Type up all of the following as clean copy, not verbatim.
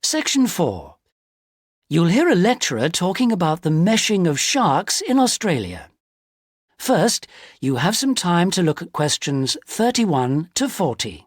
Section 4. You'll hear a lecturer talking about the meshing of sharks in Australia. First, you have some time to look at questions 31 to 40.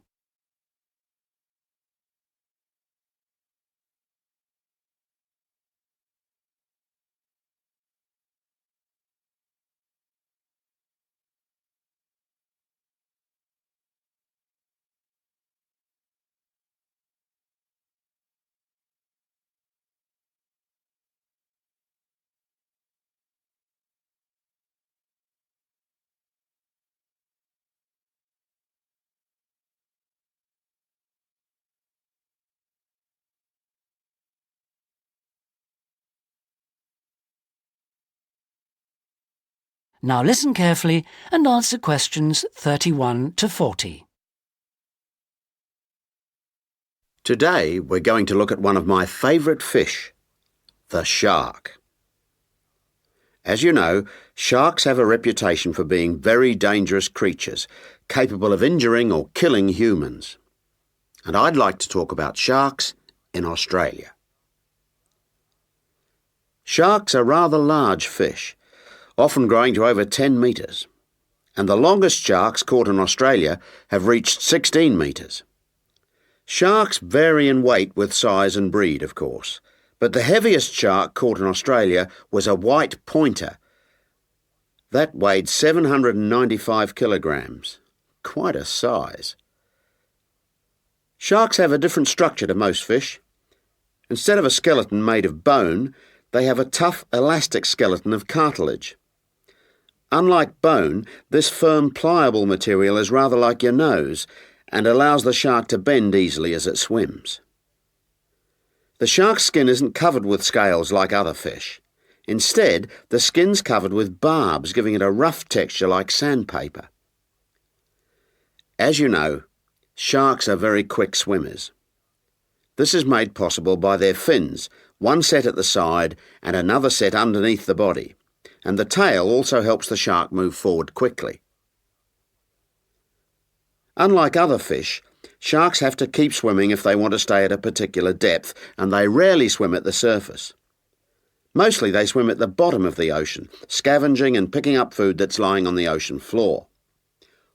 Now listen carefully and answer questions 31 to 40. Today we're going to look at one of my favourite fish, the shark. As you know, sharks have a reputation for being very dangerous creatures, capable of injuring or killing humans. And I'd like to talk about sharks in Australia. Sharks are rather large fish, often growing to over 10 metres, and the longest sharks caught in Australia have reached 16 metres. Sharks vary in weight with size and breed, of course, but the heaviest shark caught in Australia was a white pointer. That weighed 795 kilograms. Quite a size. Sharks have a different structure to most fish. Instead of a skeleton made of bone, they have a tough, elastic skeleton of cartilage. Unlike bone, this firm, pliable material is rather like your nose and allows the shark to bend easily as it swims. The shark's skin isn't covered with scales like other fish. Instead, the skin's covered with barbs, giving it a rough texture like sandpaper. As you know, sharks are very quick swimmers. This is made possible by their fins, one set at the side and another set underneath the body, and the tail also helps the shark move forward quickly. Unlike other fish, sharks have to keep swimming if they want to stay at a particular depth, and they rarely swim at the surface. Mostly they swim at the bottom of the ocean, scavenging and picking up food that's lying on the ocean floor.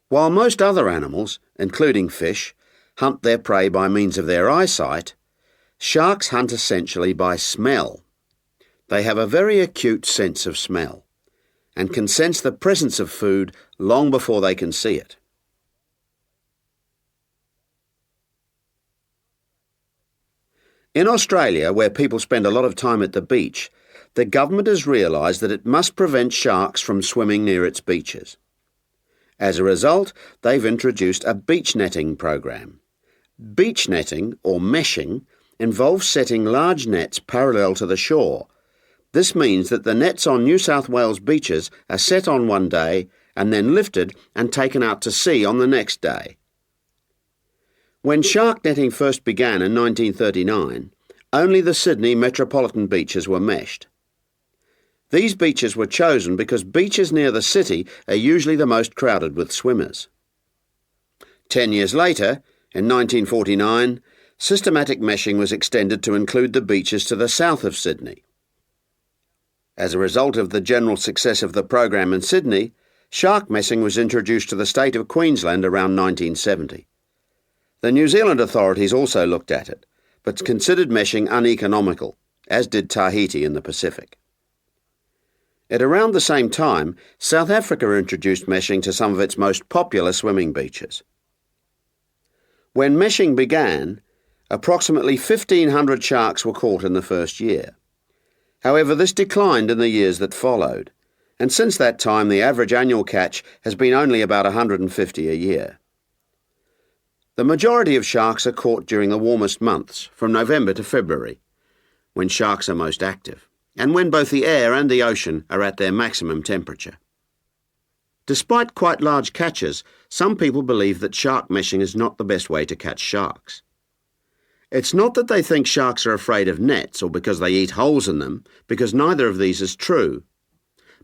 While most other animals, including fish, hunt their prey by means of their eyesight, sharks hunt essentially by smell. They have a very acute sense of smell and can sense the presence of food long before they can see it. In Australia, where people spend a lot of time at the beach, the government has realised that it must prevent sharks from swimming near its beaches. As a result, they've introduced a beach netting program. Beach netting, or meshing, involves setting large nets parallel to the shore. This means that the nets on New South Wales beaches are set on one day and then lifted and taken out to sea on the next day. When shark netting first began in 1939, only the Sydney metropolitan beaches were meshed. These beaches were chosen because beaches near the city are usually the most crowded with swimmers. 10 years later, in 1949, systematic meshing was extended to include the beaches to the south of Sydney. As a result of the general success of the program in Sydney, shark meshing was introduced to the state of Queensland around 1970. The New Zealand authorities also looked at it, but considered meshing uneconomical, as did Tahiti in the Pacific. At around the same time, South Africa introduced meshing to some of its most popular swimming beaches. When meshing began, approximately 1,500 sharks were caught in the first year. However, this declined in the years that followed, and since that time the average annual catch has been only about 150 a year. The majority of sharks are caught during the warmest months, from November to February, when sharks are most active, and when both the air and the ocean are at their maximum temperature. Despite quite large catches, some people believe that shark meshing is not the best way to catch sharks. It's not that they think sharks are afraid of nets or because they eat holes in them, because neither of these is true.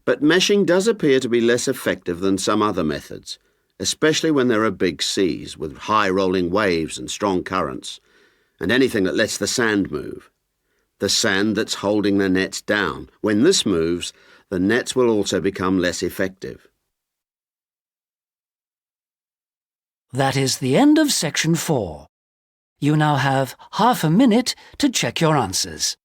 But meshing does appear to be less effective than some other methods, especially when there are big seas with high rolling waves and strong currents, and anything that lets the sand move. The sand that's holding the nets down. When this moves, the nets will also become less effective. That is the end of section 4. You now have half a minute to check your answers.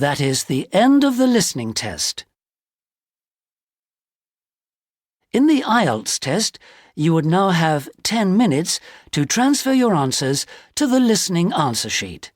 That is the end of the listening test. In the IELTS test, you would now have 10 minutes to transfer your answers to the listening answer sheet.